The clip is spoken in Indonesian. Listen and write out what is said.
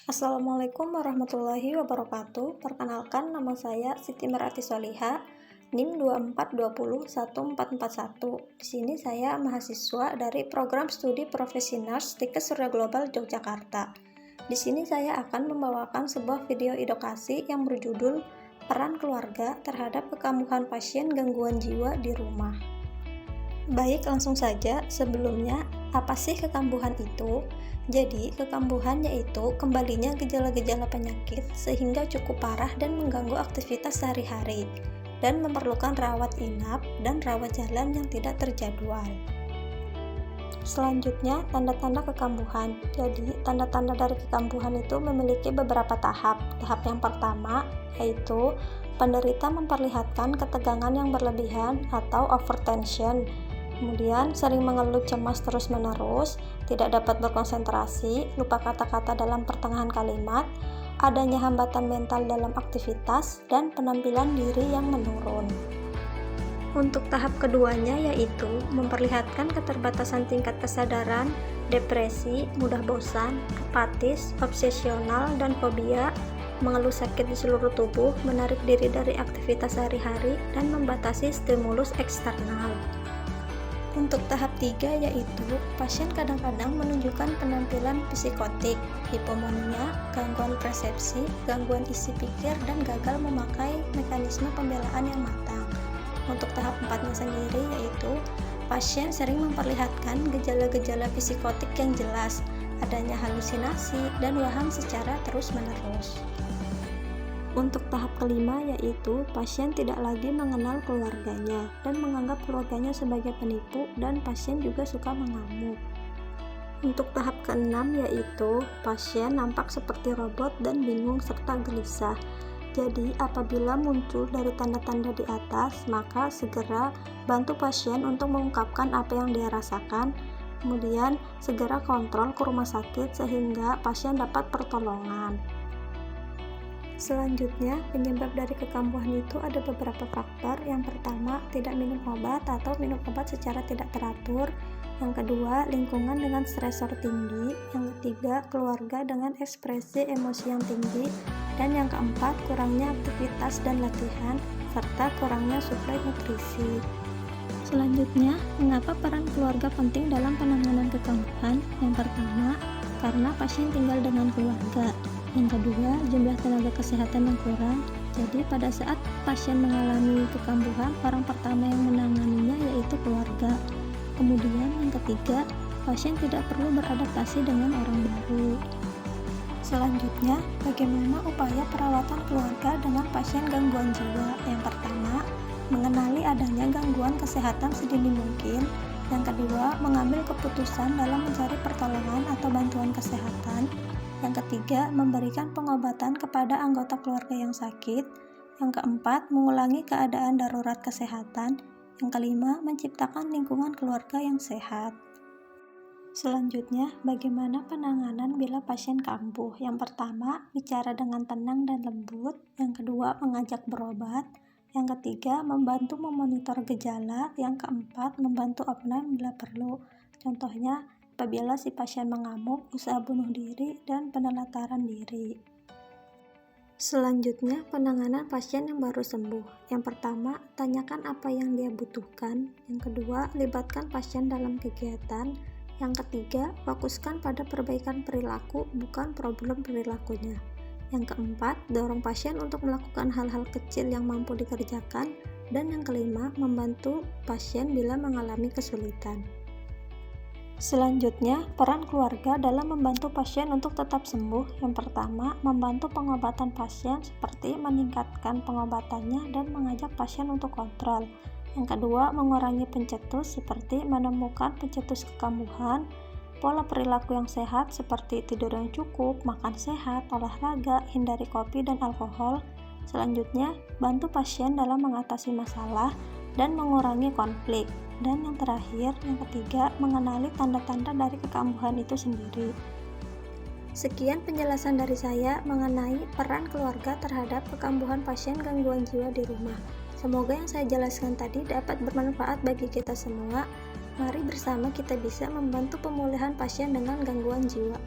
Assalamualaikum warahmatullahi wabarakatuh. Perkenalkan, nama saya Siti Merati Soliha, NIM 2420141. Di sini saya mahasiswa dari Program Studi Profesi Nurse Stikes Surya Global Yogyakarta. Di sini saya akan membawakan sebuah video edukasi yang berjudul Peran Keluarga Terhadap Kekambuhan Pasien Gangguan Jiwa di Rumah. Baik, langsung saja. Sebelumnya, apa sih kekambuhan itu? Jadi, kekambuhan yaitu kembalinya gejala-gejala penyakit sehingga cukup parah dan mengganggu aktivitas sehari-hari dan memerlukan rawat inap dan rawat jalan yang tidak terjadwal. Selanjutnya, tanda-tanda kekambuhan. Jadi, tanda-tanda dari kekambuhan itu memiliki beberapa tahap. Tahap yang pertama yaitu penderita memperlihatkan ketegangan yang berlebihan atau overtension. Kemudian sering mengeluh cemas terus-menerus, tidak dapat berkonsentrasi, lupa kata-kata dalam pertengahan kalimat, adanya hambatan mental dalam aktivitas, dan penampilan diri yang menurun. Untuk tahap keduanya yaitu memperlihatkan keterbatasan tingkat kesadaran, depresi, mudah bosan, apatis, obsesional, dan fobia, mengeluh sakit di seluruh tubuh, menarik diri dari aktivitas sehari-hari, dan membatasi stimulus eksternal. Untuk tahap 3 yaitu pasien kadang-kadang menunjukkan penampilan psikotik, hipomonia, gangguan persepsi, gangguan isi pikir, dan gagal memakai mekanisme pembelaan yang matang. Untuk tahap 4-nya sendiri yaitu pasien sering memperlihatkan gejala-gejala psikotik yang jelas, adanya halusinasi dan waham secara terus-menerus. Untuk tahap kelima yaitu pasien tidak lagi mengenal keluarganya dan menganggap keluarganya sebagai penipu, dan pasien juga suka mengamuk. Untuk tahap keenam yaitu pasien nampak seperti robot dan bingung serta gelisah. Jadi apabila muncul dari tanda-tanda di atas, maka segera bantu pasien untuk mengungkapkan apa yang dia rasakan, kemudian segera kontrol ke rumah sakit sehingga pasien dapat pertolongan. Selanjutnya, penyebab dari kekambuhan itu ada beberapa faktor. Yang pertama, tidak minum obat atau minum obat secara tidak teratur. Yang kedua, lingkungan dengan stresor tinggi. Yang ketiga, keluarga dengan ekspresi emosi yang tinggi. Dan yang keempat, kurangnya aktivitas dan latihan, serta kurangnya suplai nutrisi. Selanjutnya, mengapa peran keluarga penting dalam penanganan kekambuhan? Yang pertama, karena pasien tinggal dengan keluarga. Yang kedua, jumlah tenaga kesehatan yang kurang. Jadi pada saat pasien mengalami kekambuhan, orang pertama yang menanganinya yaitu keluarga. Kemudian yang ketiga, pasien tidak perlu beradaptasi dengan orang baru. Selanjutnya, bagaimana upaya perawatan keluarga dengan pasien gangguan jiwa? Yang pertama, mengenali adanya gangguan kesehatan sedini mungkin. Yang kedua, mengambil keputusan dalam mencari pertolongan atau bantuan kesehatan. Yang ketiga, memberikan pengobatan kepada anggota keluarga yang sakit. Yang keempat, mengulangi keadaan darurat kesehatan. Yang kelima, menciptakan lingkungan keluarga yang sehat. Selanjutnya, bagaimana penanganan bila pasien kambuh? Yang pertama, bicara dengan tenang dan lembut. Yang kedua, mengajak berobat. Yang ketiga, membantu memonitor gejala. Yang keempat, membantu offline bila perlu. Contohnya, apabila si pasien mengamuk, usaha bunuh diri, dan penelantaran diri. Selanjutnya, penanganan pasien yang baru sembuh. Yang pertama, tanyakan apa yang dia butuhkan. Yang kedua, libatkan pasien dalam kegiatan. Yang ketiga, fokuskan pada perbaikan perilaku, bukan problem perilakunya. Yang keempat, dorong pasien untuk melakukan hal-hal kecil yang mampu dikerjakan. Dan yang kelima, membantu pasien bila mengalami kesulitan. Selanjutnya, peran keluarga dalam membantu pasien untuk tetap sembuh. Yang pertama, membantu pengobatan pasien seperti meningkatkan pengobatannya dan mengajak pasien untuk kontrol. Yang kedua, mengurangi pencetus seperti menemukan pencetus kekambuhan, pola perilaku yang sehat seperti tidur yang cukup, makan sehat, olahraga, hindari kopi dan alkohol. Selanjutnya, bantu pasien dalam mengatasi masalah dan mengurangi konflik. Dan yang terakhir, yang ketiga, mengenali tanda-tanda dari kekambuhan itu sendiri. Sekian penjelasan dari saya mengenai peran keluarga terhadap kekambuhan pasien gangguan jiwa di rumah. Semoga yang saya jelaskan tadi dapat bermanfaat bagi kita semua. Mari bersama kita bisa membantu pemulihan pasien dengan gangguan jiwa.